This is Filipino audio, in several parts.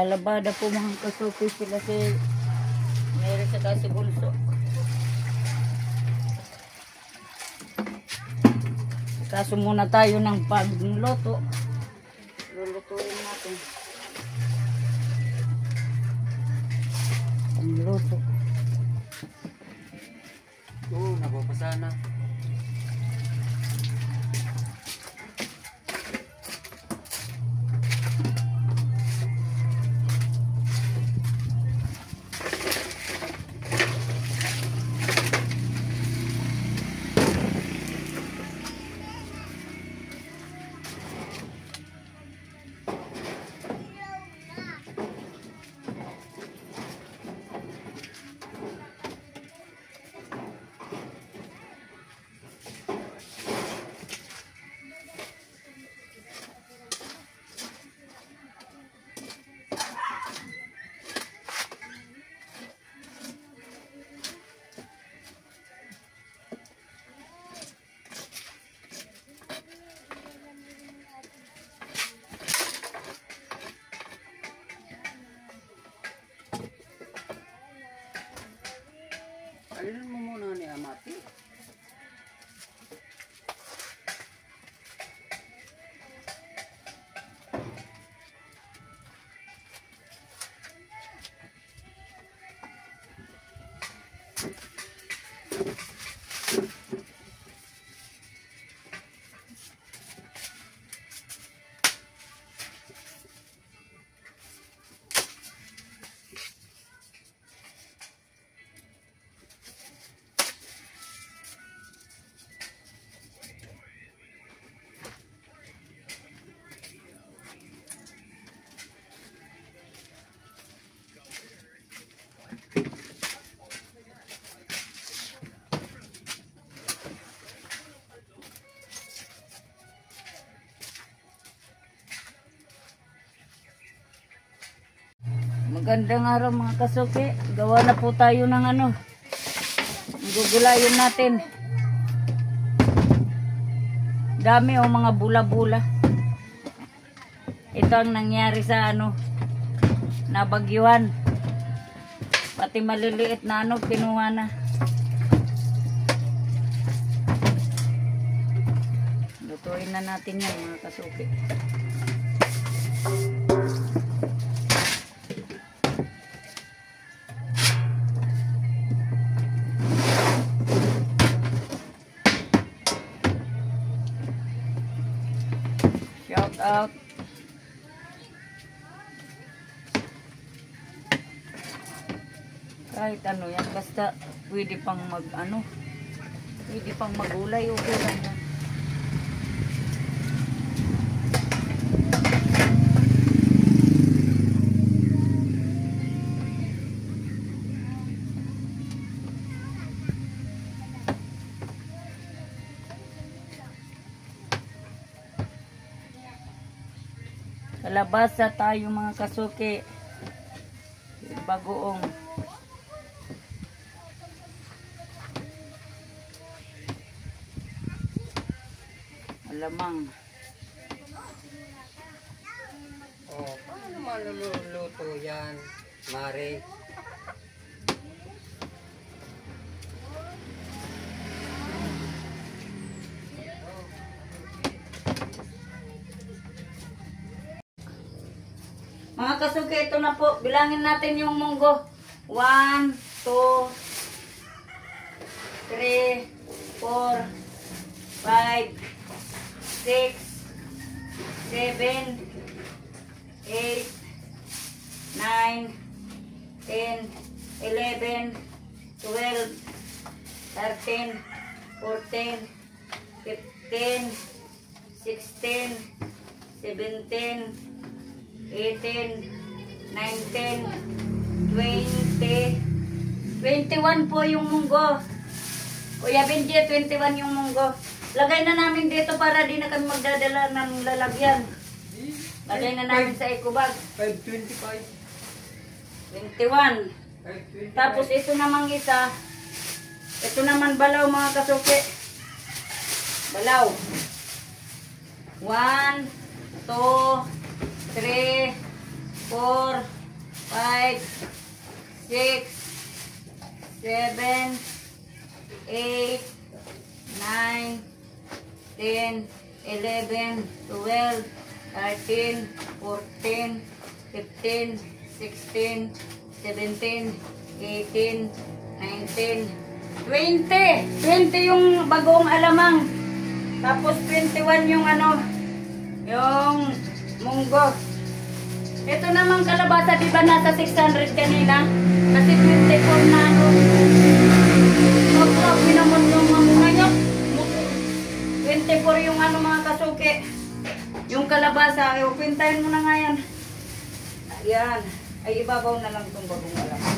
Naglalabada po mga kasuki sila si Mary sa si Bulso. Kaso muna tayo ng pagluto. Lulutuin natin. Pagluto. Oo, napapasa na. Alinan mo muna ni Amati. Magandang araw mga kasuki. Gawa na po tayo ng gugulayin natin. Dami o mga bula-bula. Ito ang nangyari sa nabagyuhan. Pati maliliit na kinuha na. Lutuin na natin yan mga kasuki. Shout out. Kahit yan, basta pwede pang pwede pang magulay, okay lang yan. Kalabasa tayo mga kasuki. Bagoong. Alamang. Oh, paano maluluto yan, Mare? Mga kasuki, ito na po. Bilangin natin yung munggo. 1, 2, 3, 4, 5, 6, 7, 8, 9, 10, 11, 12, 13, 14, 15, 16, 17, 18, 19, 20, 21 po yung munggo. Kuya Benji, 21 yung munggo. Lagay na namin dito para di na kami magdadala ng lalagyan. Lagay na namin sa eco bag. 525. 21. Tapos ito namang isa. Ito naman balaw mga kasuki. Balaw. 1, 2, 3, 4, 5, 6, 7, 8, 9, 10, 11, 12, 13, 14, 15, 16, 17, 18, 19, 20. 20 yung bagong alamang. Tapos 21 yung ano, yung munggo. Ito namang kalabasa, di ba nasa 600 kanina? Kasi 24 na ano. Sobrang pinamot yung mga ngayon. 24 yung ano mga kasuki. Yung kalabasa, pintayin mo na nga yan. Ayan. Ay, ibabaw na lang itong bagong alamang.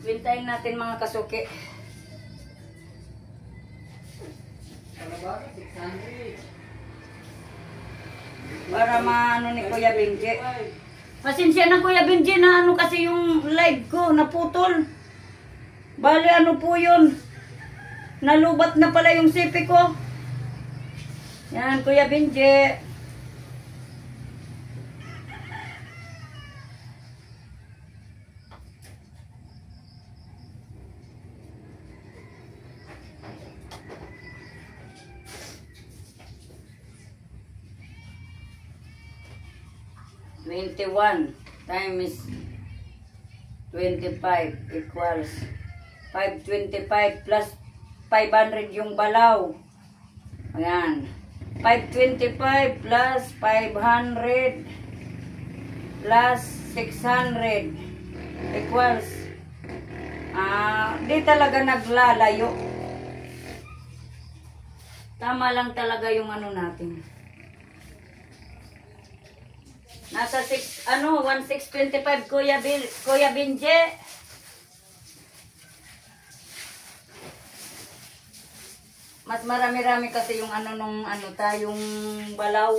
Pintayin natin mga kasuki. Para maano ni Kuya Benji. Pasensya na Kuya Benji na ano kasi yung live ko naputol. Bali ano po yun. Nalubat na pala yung sipi ko. Yan Kuya Benji. One times 25 equals 525 plus 500 yung balaw. Ayan. 525 plus 500 plus 600 equals di talaga naglalayo. Tama lang talaga yung ano natin. Nasa 1625 Kuya Benji. Mas marami-rami kasi yung ano nung ano tayong balaw.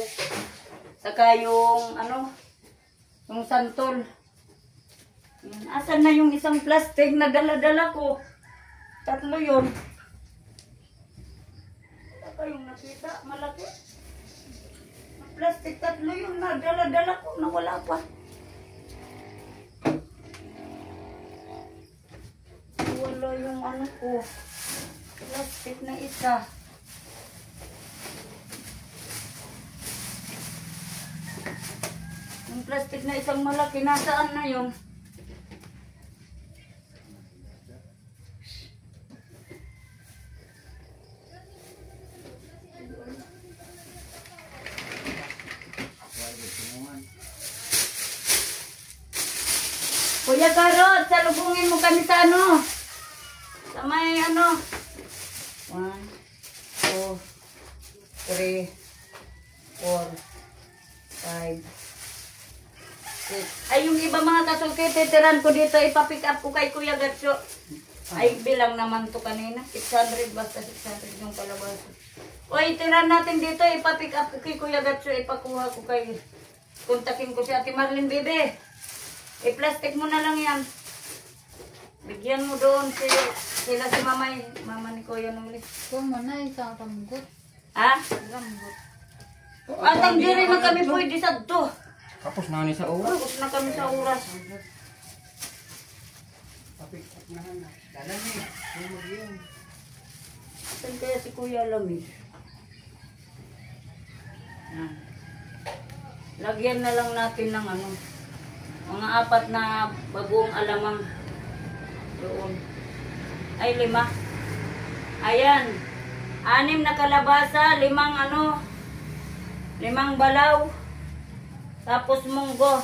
Saka yung ano yung santol. Asan na yung isang plastic na dala-dala ko? 3 yun. Saka yung nakita malaki. Plastic 3 yung dala-dala ko na wala pa. Wala yung ano ko. Plastic na isa. Yung plastic na isang malaki, nasaan na yun? Kuya Karot, salubungin mo kami sa ano? Sa may ano? 1, 2, 3, 4, 5, 6. Ay, yung iba mga kasulki, titiran ko dito, ipapick up ko kay Kuya Gatso. Ay, bilang naman to kanina. 600, basta 600 yung kalabasa. O, itiran natin dito, ipapick up ko kay Kuya Gatso, ipakuha ko kay... Kontakin ko si Ate Marlene, bebe. I-plastic mo na lang yan. Bigyan mo doon sila si mamay. Mama ni Kuya Nuli. Kung mana isang rambut. Ha? Rambut. At ang diri man kami pwede sa to. Kapos na ni sa oras. Tapos na kami sa oras. Dala ni. Saan kaya si Kuya Lamig? Lagyan na lang natin ng ano. Mga 4 na bagong alamang doon. Ay, 5. Ayan. 6 na kalabasa, 5 ano, 5 balaw. Tapos munggo.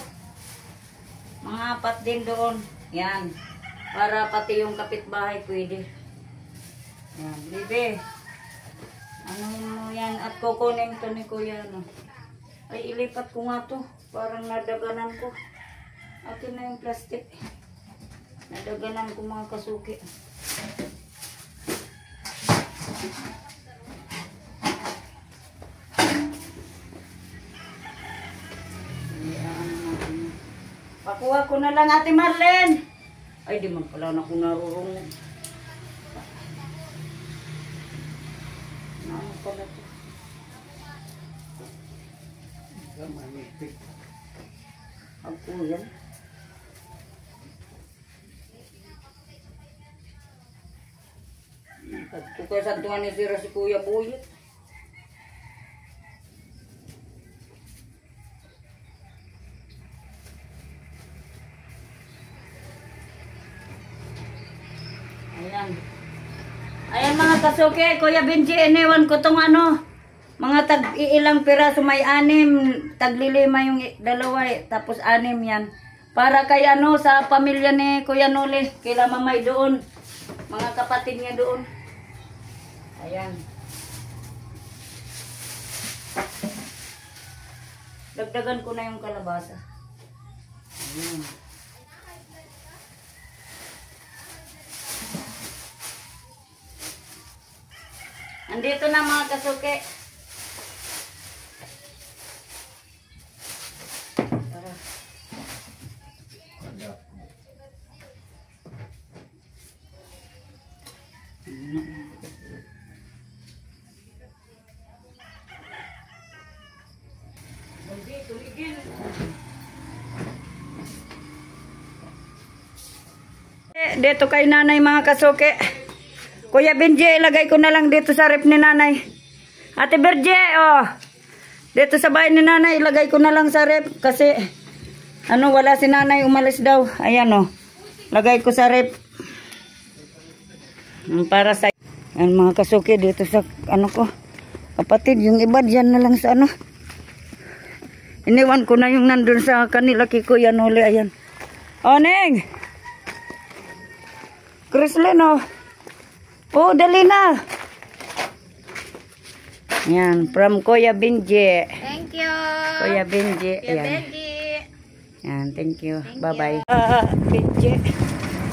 Mga 4 din doon. Yan. Para pati yung kapitbahay pwede. Yan. Bibi. Ano mo yan? At kukunin to ni Kuya. No? Ay, ilipat ko nga to. Parang nadaganan ko. Akin na yung plastic. Nadaganan ko mga kasuki. Pakuha ko na lang Ate Marlene. Ay, di man pala na ako narurungan. pala to. Ako yan. Kaya sa tungan ni Sira si Kuya Buyit. Ayan. Ayan mga kasuke, Kuya Benji, iniwan ko tong ano, mga tag-iilang piraso, may 6, tag-5 yung dalawa tapos 6 yan. Para kay ano, sa pamilya ni Kuya Noli, kila mamay doon, mga kapatid niya doon. Ayan. Dagdagan ko na yung kalabasa. Ayan. Andito na mga kasuke. Tara. Dito kay nanay mga kasuke. Kuya Benji, ilagay ko na lang dito sa rep ni nanay. Ate Berje, oh. Dito sa bahay ni nanay, ilagay ko na lang sa rep. Kasi, ano, wala si nanay, umalis daw. Ayan, oh. Lagay ko sa rep. Para sa... Ayan, mga kasuki, dito sa, ano ko. Kapatid, yung iba dyan na lang sa, ano. Iniwan ko na yung nandun sa kanila kay Kuya Noli. Ayan. Oh, Neng! Chrislyn, oh. Oh, dali na. Yan, from Kuya Benji. Thank you. Kuya Benji. Kuya Yan. Benji. Yan, thank you. Bye-bye. Benji.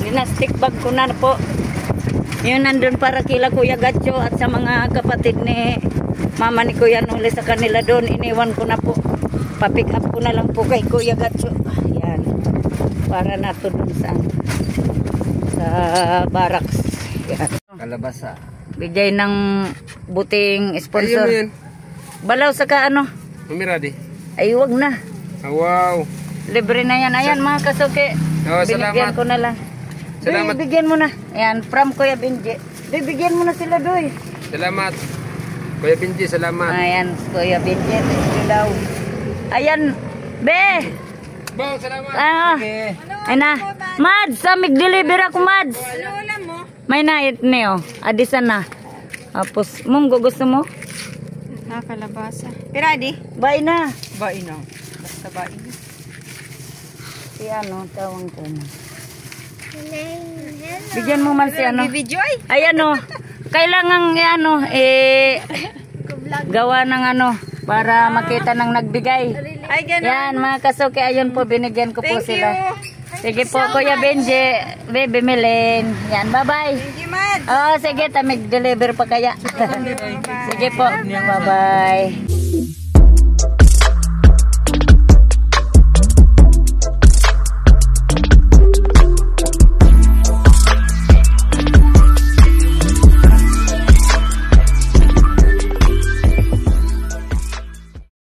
Ginastic bag ko na po. Yun nandun para kila Kuya Gatcho at sa mga kapatid ni mama ni Kuya Noli sa kanila doon. Iniwan ko na po. Pa-pick up ko na lang po kay Kuya Gatcho. Yan. Para nato dun sa barracks. Yan. Kalabasa. Bigay ng buting sponsor. Ayun, Balaw saka ano? Umiradi. Ay, wag na. Wow. Libre na yan. Ayan mga kasuke. Oh, Binigyan salamat. ko na lang. Salamat. Bigyan mo na. Ayan, from Kuya Benji. Bibigyan mo na sila, Doy. Salamat. Kuya Benji, salamat. Ayan, Kuya Benji. Thank you daw. Ayan, Be. Bang, salamat. Ah, ay na. Mads, samig deliver ako, Mads. May nait niyo. Adisan na. Tapos, mong gusto mo? Kalabasa. Piradi? Bye na. Bain na. Basta bain. Si ano, tawang ko na. Bigyan mo man si ano. Joy. Ayan o. Kailangan ano, gawa ng ano, para makita ng nagbigay. Ay, ganun. Yan, mga kasuke, ayun po, binigyan ko po sila. Sige po, Kuya Benji, Baby Milen. Yan, bye-bye. Thank you, Mad. Oh, sige, tamig deliver pa kaya. Sige po, bye-bye.